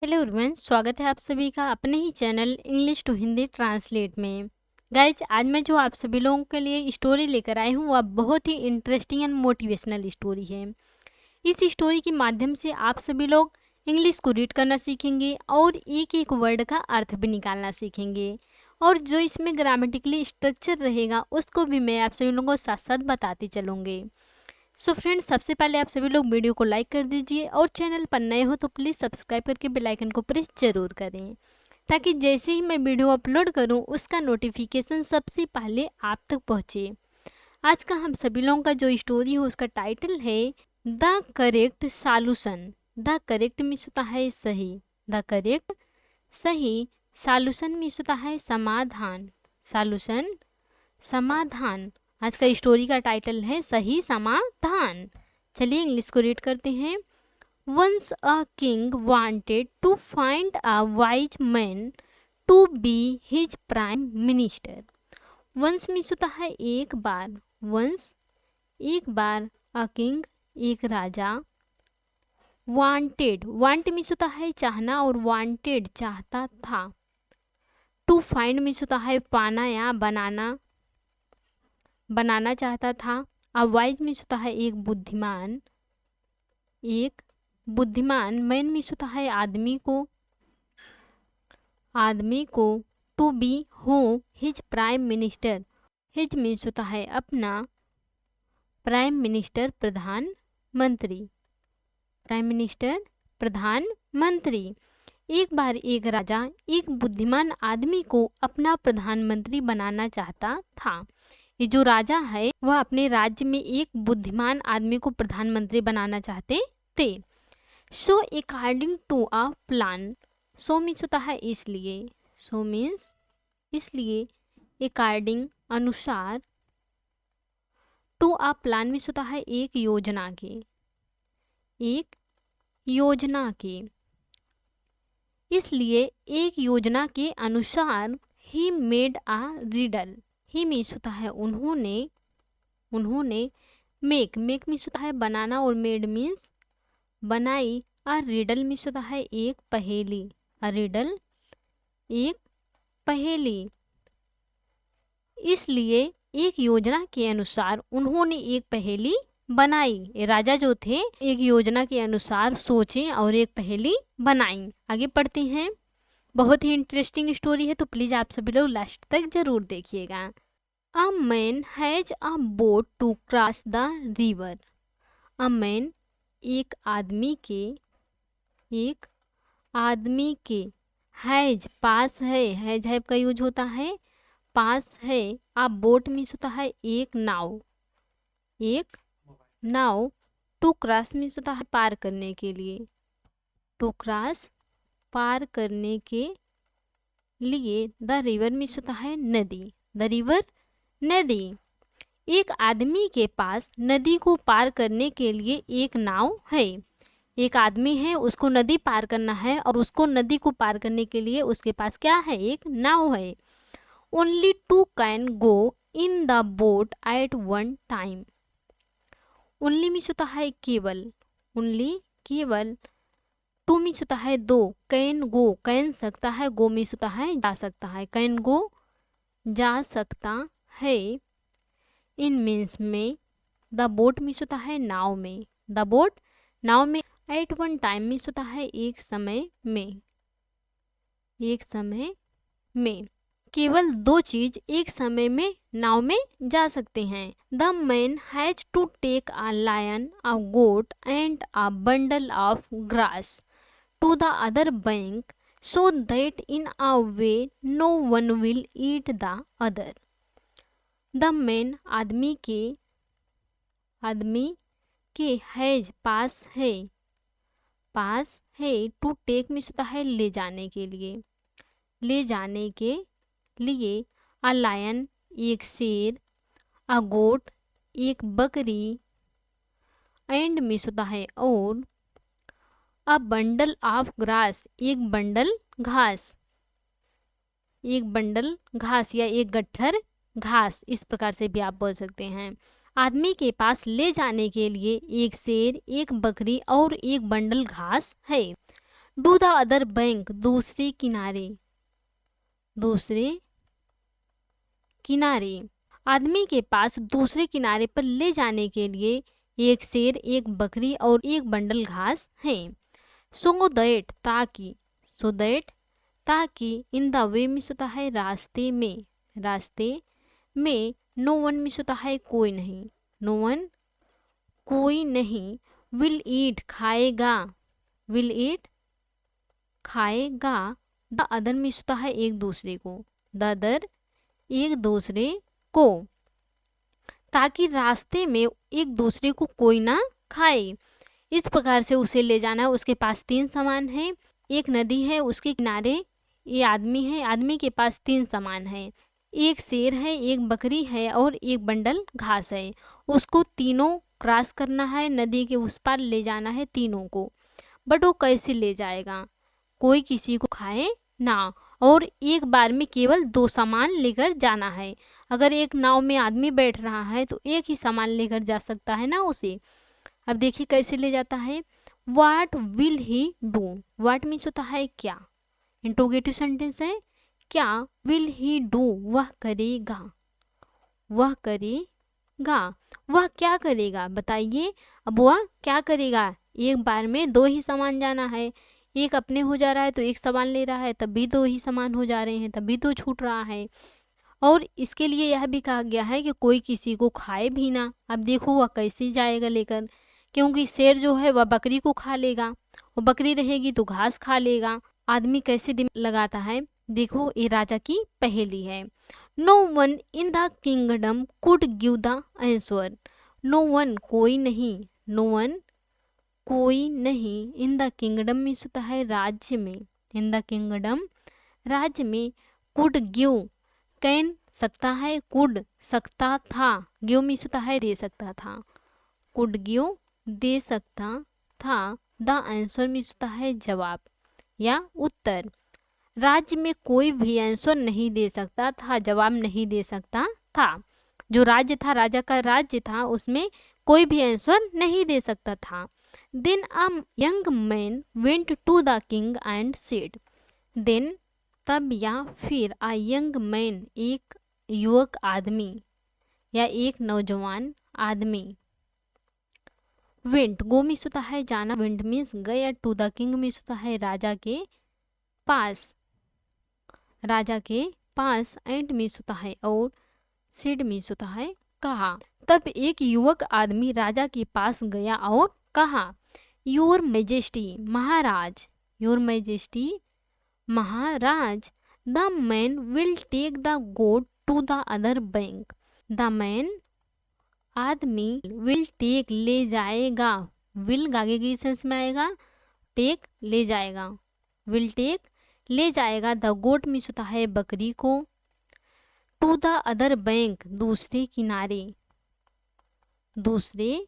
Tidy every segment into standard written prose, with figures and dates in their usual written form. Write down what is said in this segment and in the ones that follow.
Hello everyone, स्वागत है आप सभी का अपने ही channel English to Hindi translate में। गाइज, आज मैं जो आप सभी लोगों के लिए स्टोरी लेकर आई हूँ वह बहुत ही इंटरेस्टिंग एंड मोटिवेशनल स्टोरी है। इस स्टोरी के माध्यम से आप सभी लोग इंग्लिश को रीड करना सीखेंगे और एक एक वर्ड का अर्थ भी निकालना सीखेंगे। और जो इसमें ग्रामेटिकली स्ट्रक्चर रहेगा उसको भी मैं आप सभी लोगों को साथ साथ बताती चलूँगी। सो फ्रेंड्स, सबसे पहले आप सभी लोग वीडियो को लाइक कर दीजिए और चैनल पर नए हो तो प्लीज़ सब्सक्राइब करके बेल आइकन को प्रेस जरूर करें, ताकि जैसे ही मैं वीडियो अपलोड करूं उसका नोटिफिकेशन सबसे पहले आप तक पहुंचे। आज का हम सभी लोगों का जो स्टोरी है उसका टाइटल है the correct solution. The correct means होता है सही, द करेक्ट सही, सॉल्यूशन मीन्स होता है समाधान, सॉल्यूशन समाधान। आज का स्टोरी का टाइटल है सही समाधान। चलिए इंग्लिश को रीड करते हैं। Once a king wanted to find a wise man to be his prime minister. Once means होता है एक बार, वंस एक बार, अ किंग एक राजा, वांटेड वांट मीन्स होता है चाहना और वांटेड चाहता था। टू फाइंड मीन्स होता है पाना या बनाना, बनाना चाहता था। अ वाइज मीन्स होता है एक बुद्धिमान, एक बुद्धिमान। मैन मीन्स होता है आदमी को, आदमी को। टू बी हो his prime minister, his means होता है अपना, प्राइम मिनिस्टर प्रधानमंत्री, प्राइम मिनिस्टर प्रधानमंत्री। एक बार एक राजा एक बुद्धिमान आदमी को अपना प्रधानमंत्री बनाना चाहता था। ये जो राजा है वह अपने राज्य में एक बुद्धिमान आदमी को प्रधानमंत्री बनाना चाहते थे। So according to a plan, so means होता है इसलिए, सो मीन्स इसलिए, अकॉर्डिंग अनुसार, टू अ प्लान मीन्स होता है एक योजना के, एक योजना के। इसलिए एक योजना के अनुसार he made a riddle, he means होता है उन्होंने, उन्होंने। मेक मेक मीन्स होता है बनाना और मेड मीन्स बनाई। अ रिडल मीन्स होता है एक पहेली, अ रिडल एक पहेली। इसलिए एक योजना के अनुसार उन्होंने एक पहेली बनाई। ये राजा जो थे एक योजना के अनुसार सोचे और एक पहेली बनाई। आगे पढ़ते हैं। बहुत ही इंटरेस्टिंग स्टोरी है तो प्लीज़ आप सभी लोग लास्ट तक जरूर देखिएगा। A man has a boat to cross the river. A man एक आदमी के, एक आदमी के, हैज पास हैज हैव का यूज होता है पास है। अ बोट मीन्स होता है एक नाव, एक नाव। टू क्रॉस मीन्स होता है पार करने के लिए, टू क्रॉस पार करने के लिए। द रिवर मीन्स होता है नदी, द रिवर नदी। एक आदमी के पास नदी को पार करने के लिए एक नाव है। एक आदमी है, उसको नदी पार करना है और उसको नदी को पार करने के लिए उसके पास क्या है, एक नाव है। Only two can go in the boat at one time. Only means होता है केवल, ओनली केवल। टू मीन्स होता है दो, कैन गो कैन सकता है, गो मीन्स होता है जा सकता है, कैन गो जा सकता है। इन मीन्स में, द बोट मीन्स होता है नाव में, द बोट नाव में। एट वन टाइम मीन्स होता है एक समय में, एक समय में। केवल दो चीज एक समय में नाव में जा सकते हैं। The man has to take a lion, a goat and a bundle of grass to the other bank so that in a way no one will eat the other. The man आदमी के, आदमी के, has पास है, पास है। To take means होता है ले जाने के लिए, ले जाने के लिए। अ लायन एक शेर, अ गोट एक बकरी, एंड मीन्स होता है और। अ बंडल ऑफ ग्रास एक बंडल घास, एक बंडल घास या एक गट्ठर घास, इस प्रकार से भी आप बोल सकते हैं। आदमी के पास ले जाने के लिए एक शेर एक बकरी और एक बंडल घास है। डू द अदर बैंक, दूसरे किनारे, दूसरे किनारे। आदमी के पास दूसरे किनारे पर ले जाने के लिए एक शेर, एक बकरी और एक बंडल घास है। सो दैट, ताकि, सो दैट ताकि, इन द वे मिस होता है रास्ते में, रास्ते में, नो वन मिस होता है कोई नहीं, नो वन कोई नहीं, विल ईट खाएगा, विल ईट खाएगा, द अदर मिस होता है एक दूसरे को, द अदर एक दूसरे को, ताकि रास्ते में एक दूसरे को कोई ना खाए। इस प्रकार से उसे ले जाना है। उसके पास 3 सामान है, एक नदी है, उसके किनारे ये आदमी है, आदमी के पास 3 सामान है, एक शेर है, एक बकरी है और एक बंडल घास है। उसको तीनों क्रॉस करना है, नदी के उस पार ले जाना है तीनों को। बट वो कैसे ले जाएगा, कोई किसी को खाए ना, और एक बार में केवल 2 सामान लेकर जाना है। अगर एक नाव में आदमी बैठ रहा है तो एक ही सामान लेकर जा सकता है ना उसे। अब देखिए कैसे ले जाता है। What will he do, what means होता है क्या, इंट्रोगेटिव सेंटेंस है। क्या, विल ही डू, वह करेगा, वह करेगा, वह क्या करेगा बताइए। अब वह क्या करेगा, एक बार में 2 ही सामान जाना है, एक अपने हो जा रहा है तो एक सामान ले रहा है, तब भी 2 ही सामान हो जा रहे हैं, तब भी 2 छूट रहा है। और इसके लिए यह भी कहा गया है कि कोई किसी को खाए भी ना। अब देखो वह कैसे जाएगा लेकर, क्योंकि शेर जो है वह बकरी को खा लेगा, और बकरी रहेगी तो घास खा लेगा। आदमी कैसे दिमाग लगाता है, देखो ये राजा की पहेली है। No one in the kingdom could give the answer, no one कोई नहीं, नो वन कोई नहीं, इन द किंगडम में होता है राज्य में, इन द किंगडम राज्य में, कुड गिव कैन सकता है, कुड सकता था, गिव में होता है दे सकता था, कुड गिव दे सकता था, द आंसर में होता है जवाब या उत्तर। राज्य में कोई भी आंसर नहीं दे सकता था, जवाब नहीं दे सकता था। जो राज्य था, राजा का राज्य था, उसमें कोई भी आंसर नहीं दे सकता था। Then a young man went to the king and said, then तब या फिर अ यंग मैन एक युवक आदमी या एक नौजवान आदमी, वेंट गो मिस होता है जाना, वेंट मीन्स गया, टू द किंग मिस होता है राजा के पास, राजा के पास, एंड मिस होता है और, सिड मिस होता है कहा। तब एक युवक आदमी राजा के पास गया और कहा, योर मैजेस्टी महाराज, योर मैजेस्टी महाराज, the man will take the goat to the other bank, the man आदमी विल टेक ले जाएगा, विल आगे की सेंस में आएगा, टेक ले जाएगा, विल टेक ले जाएगा, द गोट मिस होता है बकरी को, टू द अदर बैंक दूसरे किनारे, दूसरे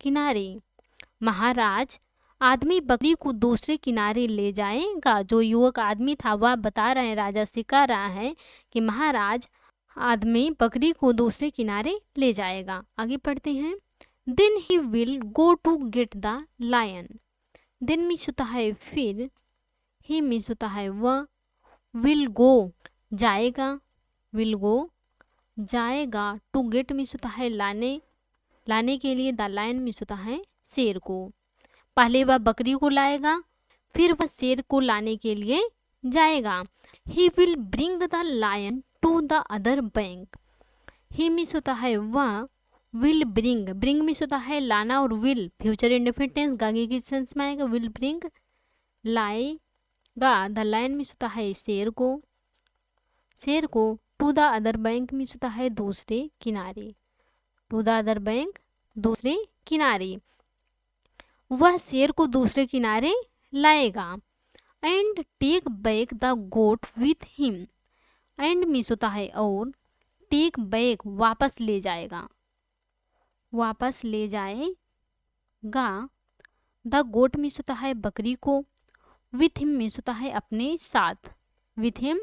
किनारे। महाराज आदमी बकरी को दूसरे किनारे ले जाएगा। जो युवक आदमी था वह बता रहे हैं, राजा से कह रहा है कि महाराज आदमी बकरी को दूसरे किनारे ले जाएगा। आगे पढ़ते हैं। Then he will go to get the lion, then means होता है फिर, ही मिस होता है वह, विल गो जाएगा, विल गो जाएगा, टू गेट मिस होता है लाने, लाने के लिए, द लायन मिस होता है शेर को। पहले वह बकरी को लाएगा, फिर वह शेर को लाने के लिए जाएगा। He will bring the lion to the other bank, he means होता है वह, विल ब्रिंग, ब्रिंग मिस होता है लाना, और विल फ्यूचर इंडेफिनिट टेंस आगे की सेंस में आएगा, विल ब्रिंग लाएगा, द लायन मिस होता है शेर को, शेर को, to the other bank means होता है दूसरे किनारे, टू द अदर बैंक दूसरे किनारे। वह शेर को दूसरे किनारे लाएगा। And take back the goat with him, and means होता है और, टेक बैक वापस ले जाएगा, वापस ले जाएगा, द गोट मिस होता है बकरी को, विथ हिम मिस होता है अपने साथ, विथ हिम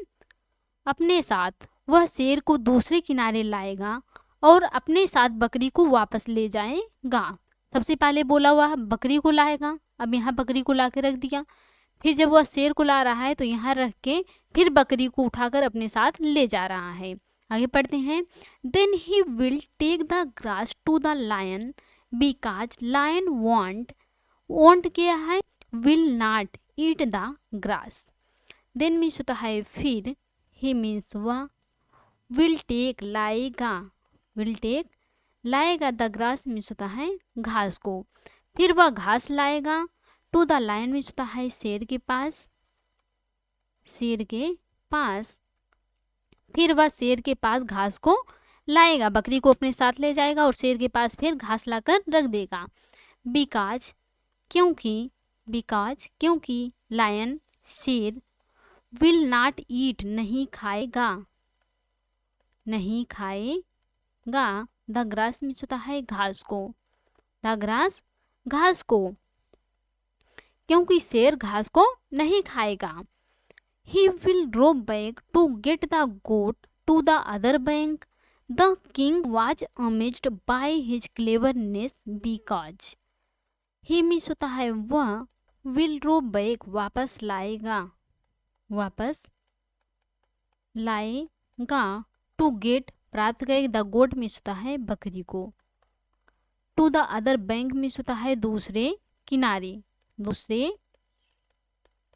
अपने साथ। वह शेर को दूसरे किनारे लाएगा और अपने साथ बकरी को वापस ले जाएगा। सबसे पहले बोला हुआ बकरी को लाएगा, अब यहाँ बकरी को ला के रख दिया, फिर जब वह शेर को ला रहा है तो यहाँ रख के फिर बकरी को उठाकर अपने साथ ले जा रहा है। आगे पढ़ते हैं। Then he will take the grass to the lion because lion want क्या है, will not eat the grass. Then means होता है फिर, ही मीन्स वह, विल टेक लाएगा द ग्रास मीन्स होता है घास को, फिर वह घास लाएगा। टू द लायन मीन्स होता है शेर के पास, फिर वह शेर के पास घास को लाएगा, बकरी को अपने साथ ले जाएगा और शेर के पास फिर घास लाकर रख देगा। बिकॉज क्योंकि लायन शेर, विल नॉट ईट नहीं खाएगा द ग्रास मीन्स होता है घास को, क्योंकि शेर घास को नहीं खाएगा। He will row back to get the goat to the other bank. The king was amazed by his cleverness because he means होता है वह, will row back वापस लाएगा to get प्राप्त करेगा, the goat मीन्स होता है बकरी को, to the other bank means होता है दूसरे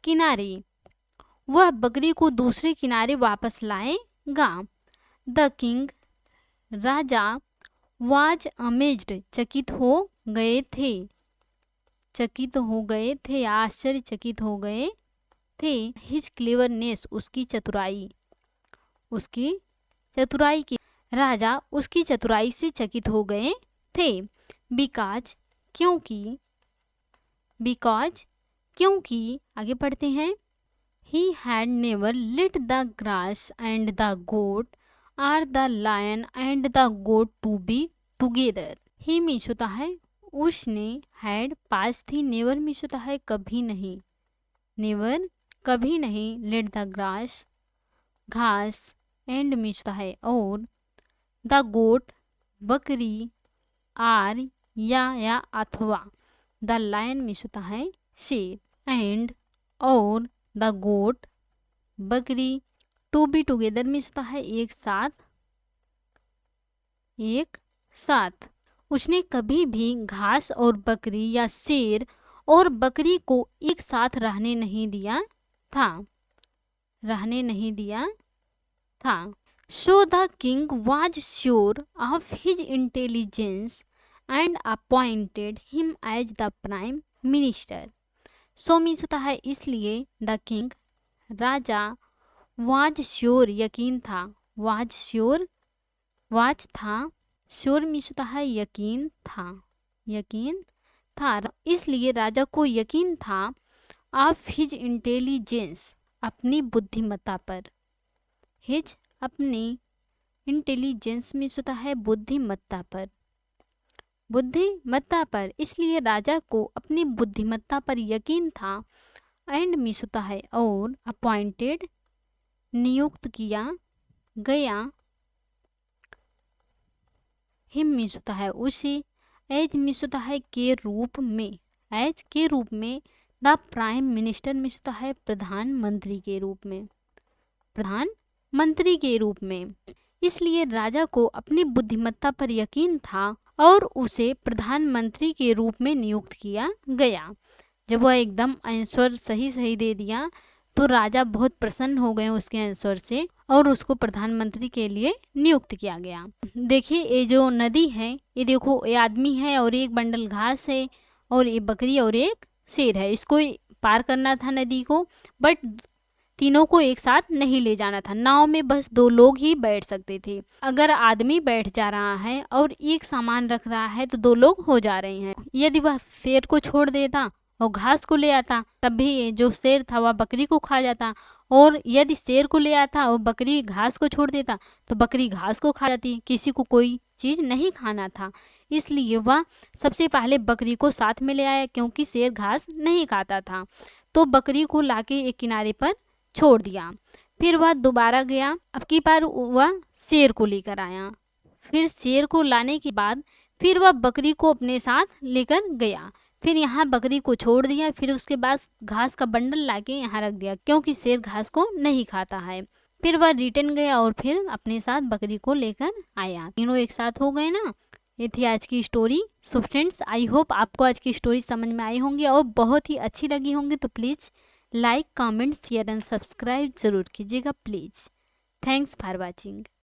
किनारे, वह बकरी को दूसरे किनारे वापस लाएगा। द किंग राजा वाज अमेज्ड चकित हो गए थे, आश्चर्यचकित हो गए थे। हिज क्लेवरनेस उसकी चतुराई की, राजा उसकी चतुराई से चकित हो गए थे। बिकॉज क्योंकि आगे पढ़ते हैं। He had never let the grass and the goat or the lion and the goat to be together. He means होता है उसने, had पास थी, never मीन्स होता है कभी नहीं, let the grass घास, and मीन्स होता है और, the goat बकरी, आर या अथवा, the lion मीन्स होता है शेर, and और द गोट बकरी, टू बी टुगेदर मीन्स होता है एक साथ। उसने कभी भी घास और बकरी या शेर और बकरी को एक साथ रहने नहीं दिया था। So the king was sure of his intelligence and appointed him as the prime minister. So means होता है इसलिए, द किंग राजा, वाज श्योर यकीन था, श्योर मीन्स होता है यकीन था, इसलिए राजा को यकीन था, ऑफ हिज इंटेलिजेंस अपनी बुद्धिमत्ता पर, हिज अपनी, इंटेलिजेंस मीन्स होता है बुद्धिमत्ता पर, इसलिए राजा को अपनी बुद्धिमत्ता पर यकीन था। एंड मीन्स होता है और, अपॉइंटेड नियुक्त किया गया, हिम मीन्स होता है उसे, एज मीन्स होता है के रूप में, द प्राइम मिनिस्टर मीन्स होता है प्रधानमंत्री के रूप में। इसलिए राजा को अपनी बुद्धिमत्ता पर यकीन था और उसे प्रधानमंत्री के रूप में नियुक्त किया गया। जब वह एकदम आंसर सही दे दिया तो राजा बहुत प्रसन्न हो गए उसके आंसर से और उसको प्रधानमंत्री के लिए नियुक्त किया गया। देखिए ये जो नदी है, ये देखो, ये आदमी है और एक बंडल घास है और ये बकरी और एक शेर है। इसको पार करना था नदी को, बट तीनों को एक साथ नहीं ले जाना था। नाव में बस 2 लोग ही बैठ सकते थे। अगर आदमी बैठ जा रहा है और एक सामान रख रहा है तो 2 लोग हो जा रहे हैं। यदि वह शेर को छोड़ देता और घास को ले आता, तब भी जो शेर था वह बकरी को खा जाता, और यदि शेर को ले आता और बकरी घास को छोड़ देता तो बकरी घास को खा जाती। किसी को कोई चीज़ नहीं खाना था, इसलिए वह सबसे पहले बकरी को साथ में ले आया, क्योंकि शेर घास नहीं खाता था। तो बकरी को लाके एक किनारे पर छोड़ दिया। फिर वह दोबारा गया, अब की बार वह शेर को लेकर आया। फिर शेर को लाने के बाद फिर वह बकरी को अपने साथ लेकर गया। फिर यहाँ बकरी को छोड़ दिया, फिर उसके बाद घास का बंडल लाके यहाँ रख दिया क्योंकि शेर घास को नहीं खाता है। फिर वह रिटर्न गया और फिर अपने साथ बकरी को लेकर आया। तीनों एक साथ हो गए ना। ये थी आज की story. So friends, I hope आपको आज की स्टोरी समझ में आई होंगी और बहुत ही अच्छी लगी होंगी। तो please like, comment, share and subscribe जरूर कीजिएगा प्लीज़। Thanks for watching.